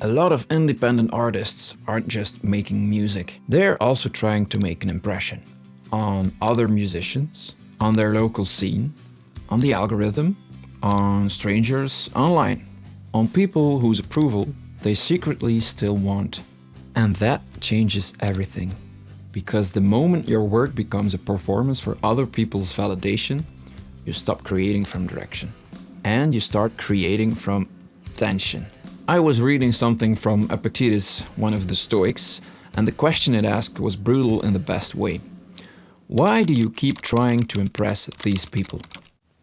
A lot of independent artists aren't just making music, they're also trying to make an impression on other musicians, on their local scene, on the algorithm, on strangers online, on people whose approval they secretly still want. And that changes everything. Because the moment your work becomes a performance for other people's validation, you stop creating from direction. And you start creating from tension. I was reading something from Epictetus, one of the Stoics, and the question it asked was brutal in the best way. Why do you keep trying to impress these people?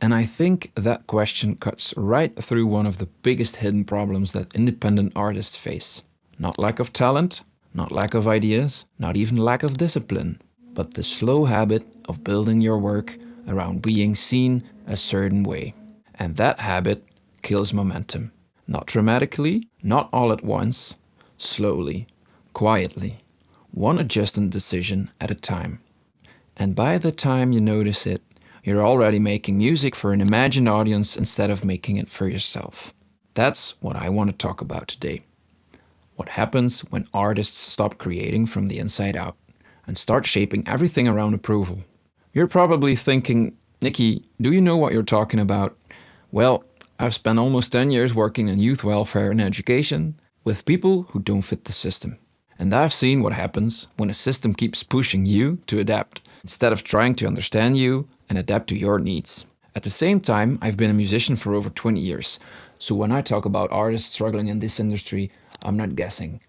And I think that question cuts right through one of the biggest hidden problems that independent artists face. Not lack of talent, not lack of ideas, not even lack of discipline, but the slow habit of building your work around being seen a certain way. And that habit kills momentum. Not dramatically, not all at once, slowly, quietly, one adjusted decision at a time. And by the time you notice it, you're already making music for an imagined audience instead of making it for yourself. That's what I want to talk about today. What happens when artists stop creating from the inside out and start shaping everything around approval. You're probably thinking, Nikki, do you know what you're talking about? Well, I've spent almost 10 years working in youth welfare and education with people who don't fit the system. And I've seen what happens when a system keeps pushing you to adapt instead of trying to understand you and adapt to your needs. At the same time, I've been a musician for over 20 years. So when I talk about artists struggling in this industry, I'm not guessing.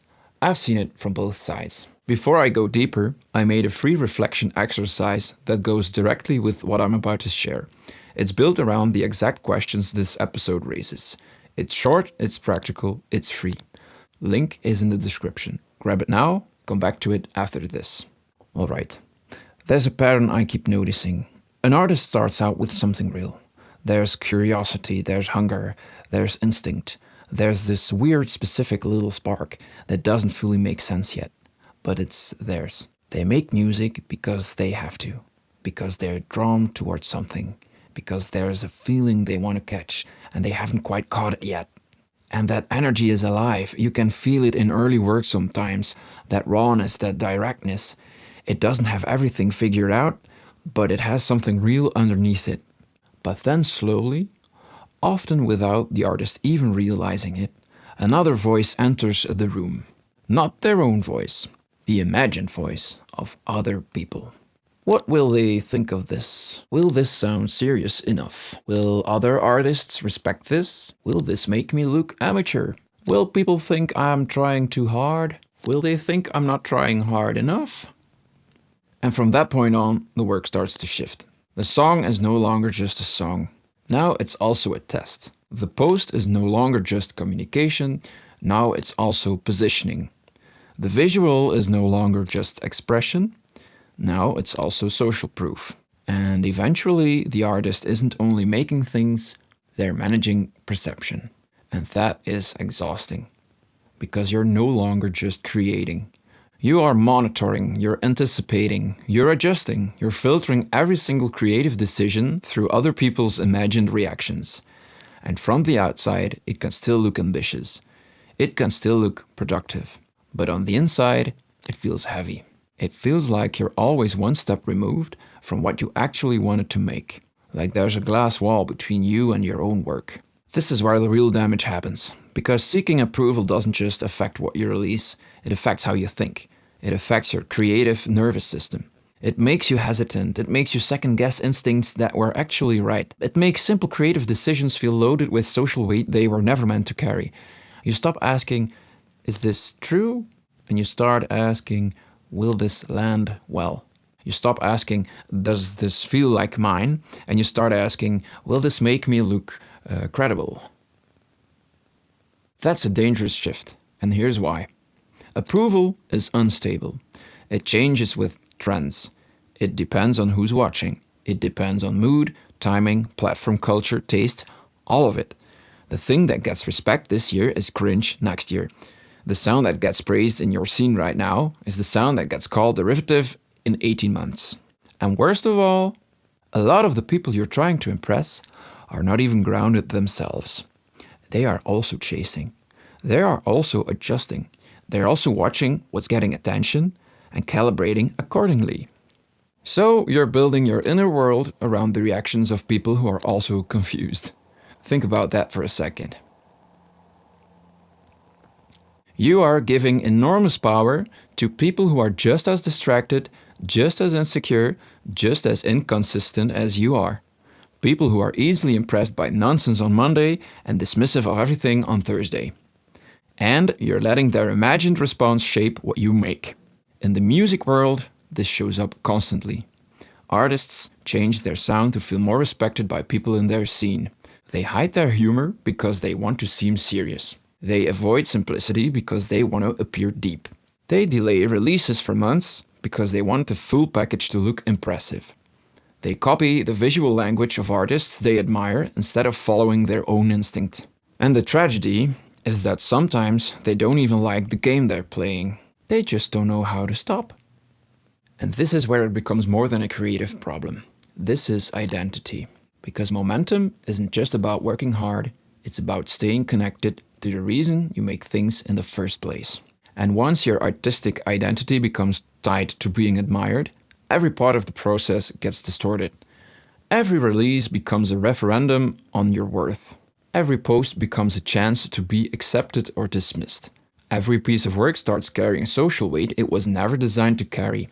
I've seen it from both sides. Before I go deeper, I made a free reflection exercise that goes directly with what I'm about to share. It's built around the exact questions this episode raises. It's short, it's practical, it's free. Link is in the description. Grab it now, come back to it after this. Alright, there's a pattern I keep noticing. An artist starts out with something real. There's curiosity, there's hunger, there's instinct. There's this weird specific little spark that doesn't fully make sense yet, but it's theirs. They make music because they have to, because they're drawn towards something, because there's a feeling they want to catch and they haven't quite caught it yet. And that energy is alive. You can feel it in early work sometimes, that rawness, that directness. It doesn't have everything figured out, but it has something real underneath it. But then slowly, often without the artist even realizing it, another voice enters the room. Not their own voice, the imagined voice of other people. What will they think of this? Will this sound serious enough? Will other artists respect this? Will this make me look amateur? Will people think I'm trying too hard? Will they think I'm not trying hard enough? And from that point on, the work starts to shift. The song is no longer just a song. Now it's also a test. The post is no longer just communication, now it's also positioning. The visual is no longer just expression, now it's also social proof. And eventually the artist isn't only making things, they're managing perception. And that is exhausting, because you're no longer just creating. You are monitoring, you're anticipating, you're adjusting, you're filtering every single creative decision through other people's imagined reactions. And from the outside, it can still look ambitious. It can still look productive. But on the inside, it feels heavy. It feels like you're always one step removed from what you actually wanted to make. Like there's a glass wall between you and your own work. This is where the real damage happens. Because seeking approval doesn't just affect what you release, it affects how you think. It affects your creative nervous system. It makes you hesitant. It makes you second-guess instincts that were actually right. It makes simple creative decisions feel loaded with social weight they were never meant to carry. You stop asking, is this true? And you start asking, will this land well? You stop asking, does this feel like mine? And you start asking, will this make me look credible? That's a dangerous shift, and here's why. Approval is unstable. It changes with trends. It depends on who's watching. It depends on mood, timing, platform culture, taste, all of it. The thing that gets respect this year is cringe next year. The sound that gets praised in your scene right now is the sound that gets called derivative in 18 months. And worst of all, a lot of the people you're trying to impress are not even grounded themselves. They are also chasing. They are also adjusting. They're also watching what's getting attention and calibrating accordingly. So you're building your inner world around the reactions of people who are also confused. Think about that for a second. You are giving enormous power to people who are just as distracted, just as insecure, just as inconsistent as you are. People who are easily impressed by nonsense on Monday and dismissive of everything on Thursday. And you're letting their imagined response shape what you make. In the music world, this shows up constantly. Artists change their sound to feel more respected by people in their scene. They hide their humor because they want to seem serious. They avoid simplicity because they want to appear deep. They delay releases for months because they want the full package to look impressive. They copy the visual language of artists they admire instead of following their own instinct. And the tragedy is that sometimes they don't even like the game they're playing. They just don't know how to stop. And this is where it becomes more than a creative problem. This is identity. Because momentum isn't just about working hard, it's about staying connected to the reason you make things in the first place. And once your artistic identity becomes tied to being admired, every part of the process gets distorted. Every release becomes a referendum on your worth. Every post becomes a chance to be accepted or dismissed. Every piece of work starts carrying social weight it was never designed to carry.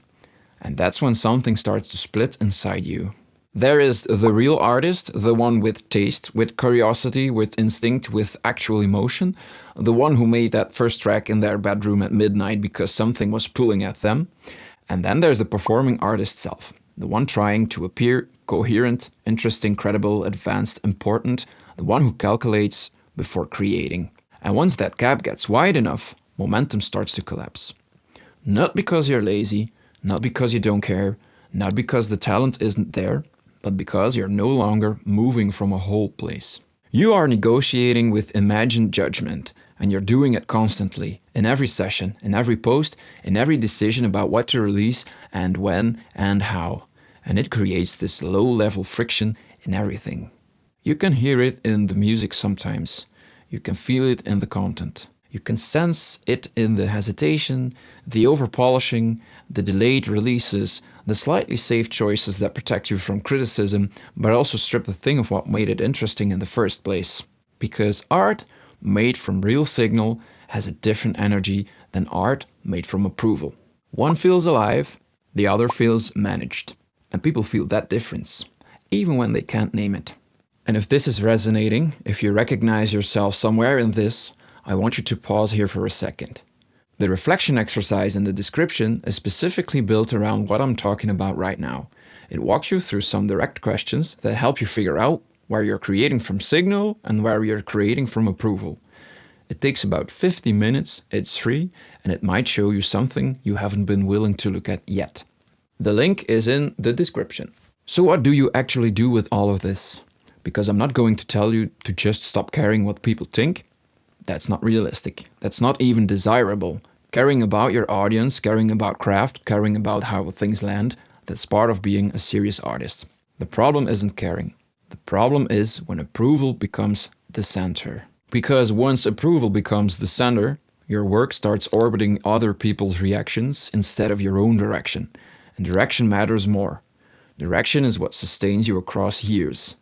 And that's when something starts to split inside you. There is the real artist, the one with taste, with curiosity, with instinct, with actual emotion, the one who made that first track in their bedroom at midnight because something was pulling at them. And then there's the performing artist self, the one trying to appear coherent, interesting, credible, advanced, important, the one who calculates before creating. And once that gap gets wide enough, momentum starts to collapse. Not because you're lazy, not because you don't care, not because the talent isn't there, but because you're no longer moving from a whole place. You are negotiating with imagined judgment, and you're doing it constantly, in every session, in every post, in every decision about what to release and when and how. And it creates this low-level friction in everything. You can hear it in the music sometimes. You can feel it in the content. You can sense it in the hesitation, the over-polishing, the delayed releases, the slightly safe choices that protect you from criticism, but also strip the thing of what made it interesting in the first place. Because art made from real signal has a different energy than art made from approval. One feels alive, the other feels managed. And people feel that difference, even when they can't name it. And if this is resonating, if you recognize yourself somewhere in this, I want you to pause here for a second. The reflection exercise in the description is specifically built around what I'm talking about right now. It walks you through some direct questions that help you figure out where you're creating from signal and where you're creating from approval. It takes about 50 minutes, it's free, and it might show you something you haven't been willing to look at yet. The link is in the description. So what do you actually do with all of this? Because I'm not going to tell you to just stop caring what people think. That's not realistic. That's not even desirable. Caring about your audience, caring about craft, caring about how things land, that's part of being a serious artist. The problem isn't caring. The problem is when approval becomes the center. Because once approval becomes the center, your work starts orbiting other people's reactions instead of your own direction. And direction matters more. Direction is what sustains you across years.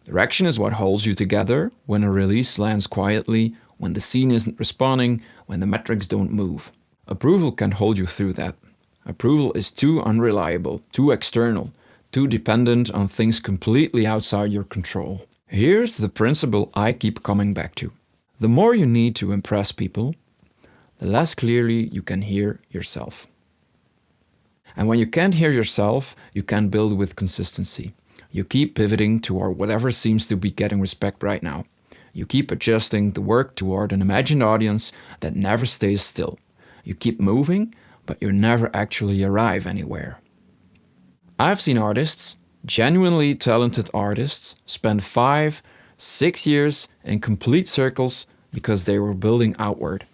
Direction is what holds you together when a release lands quietly, when the scene isn't responding, when the metrics don't move. Approval can hold you through that. Approval is too unreliable, too external, too dependent on things completely outside your control. Here's the principle I keep coming back to. The more you need to impress people, the less clearly you can hear yourself. And when you can't hear yourself, you can't build with consistency. You keep pivoting toward whatever seems to be getting respect right now. You keep adjusting the work toward an imagined audience that never stays still. You keep moving, but you never actually arrive anywhere. I've seen artists, genuinely talented artists, spend 5-6 years in complete circles because they were building outward.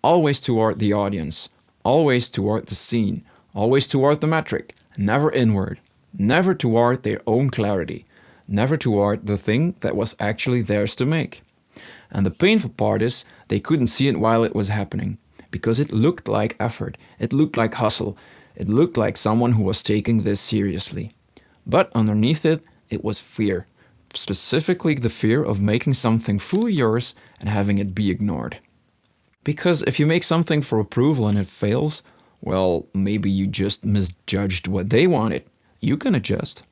Always toward the audience, always toward the scene, always toward the metric, never inward, never toward their own clarity, never toward the thing that was actually theirs to make. And the painful part is they couldn't see it while it was happening, because it looked like effort, it looked like hustle, it looked like someone who was taking this seriously. But underneath it, it was fear, specifically the fear of making something fully yours and having it be ignored. Because if you make something for approval and it fails, well, maybe you just misjudged what they wanted. You can adjust.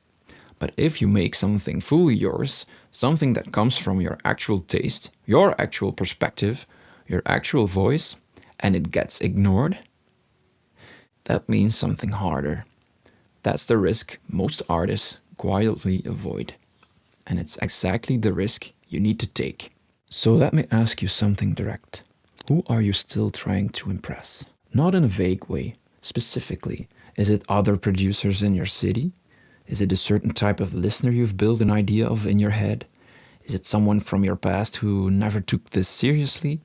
But if you make something fully yours, something that comes from your actual taste, your actual perspective, your actual voice, and it gets ignored, that means something harder. That's the risk most artists quietly avoid. And it's exactly the risk you need to take. So let me ask you something direct. Who are you still trying to impress? Not in a vague way. Specifically, is it other producers in your city? Is it a certain type of listener you've built an idea of in your head? Is it someone from your past who never took this seriously?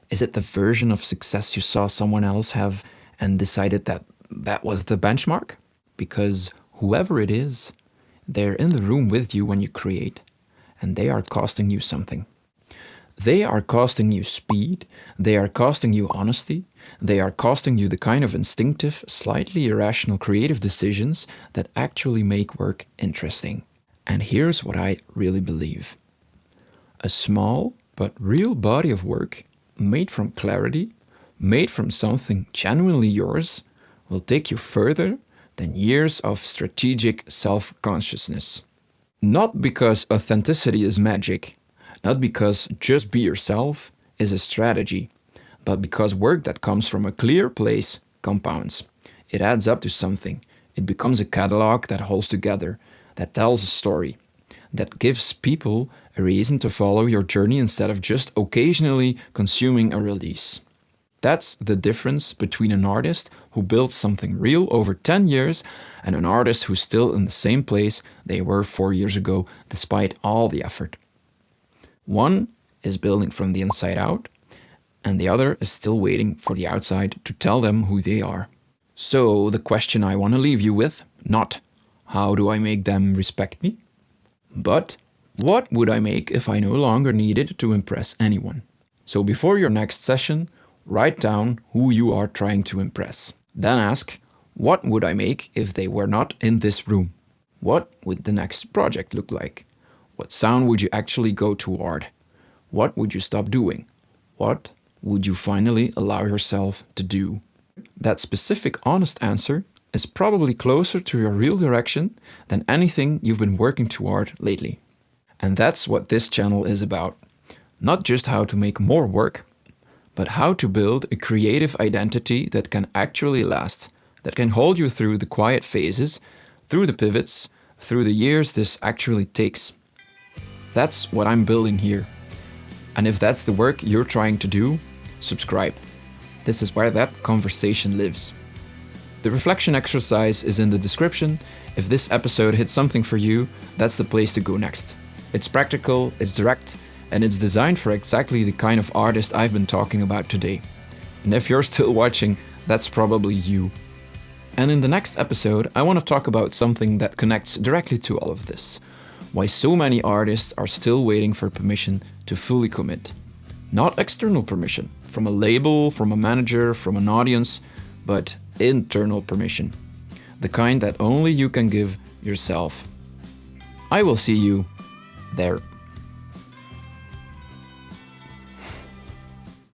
Is it the version of success you saw someone else have and decided that that was the benchmark? Because whoever it is, they're in the room with you when you create, and they are costing you something. They are costing you speed, they are costing you honesty, they are costing you the kind of instinctive, slightly irrational creative decisions that actually make work interesting. And here's what I really believe. A small but real body of work, made from clarity, made from something genuinely yours, will take you further than years of strategic self-consciousness. Not because authenticity is magic, not because just be yourself is a strategy, but because work that comes from a clear place compounds. It adds up to something. It becomes a catalog that holds together, that tells a story, that gives people a reason to follow your journey instead of just occasionally consuming a release. That's the difference between an artist who builds something real over 10 years and an artist who's still in the same place they were 4 years ago despite all the effort. One is building from the inside out, and the other is still waiting for the outside to tell them who they are. So the question I want to leave you with, not how do I make them respect me, but what would I make if I no longer needed to impress anyone? So before your next session, write down who you are trying to impress. Then ask, what would I make if they were not in this room? What would the next project look like? What sound would you actually go toward? What would you stop doing? What would you finally allow yourself to do? That specific, honest answer is probably closer to your real direction than anything you've been working toward lately. And that's what this channel is about. Not just how to make more work, but how to build a creative identity that can actually last, that can hold you through the quiet phases, through the pivots, through the years this actually takes. That's what I'm building here. And if that's the work you're trying to do, subscribe. This is where that conversation lives. The reflection exercise is in the description. If this episode hit something for you, that's the place to go next. It's practical, it's direct, and it's designed for exactly the kind of artist I've been talking about today. And if you're still watching, that's probably you. And in the next episode, I want to talk about something that connects directly to all of this. Why so many artists are still waiting for permission to fully commit. Not external permission, from a label, from a manager, from an audience, but internal permission. The kind that only you can give yourself. I will see you there.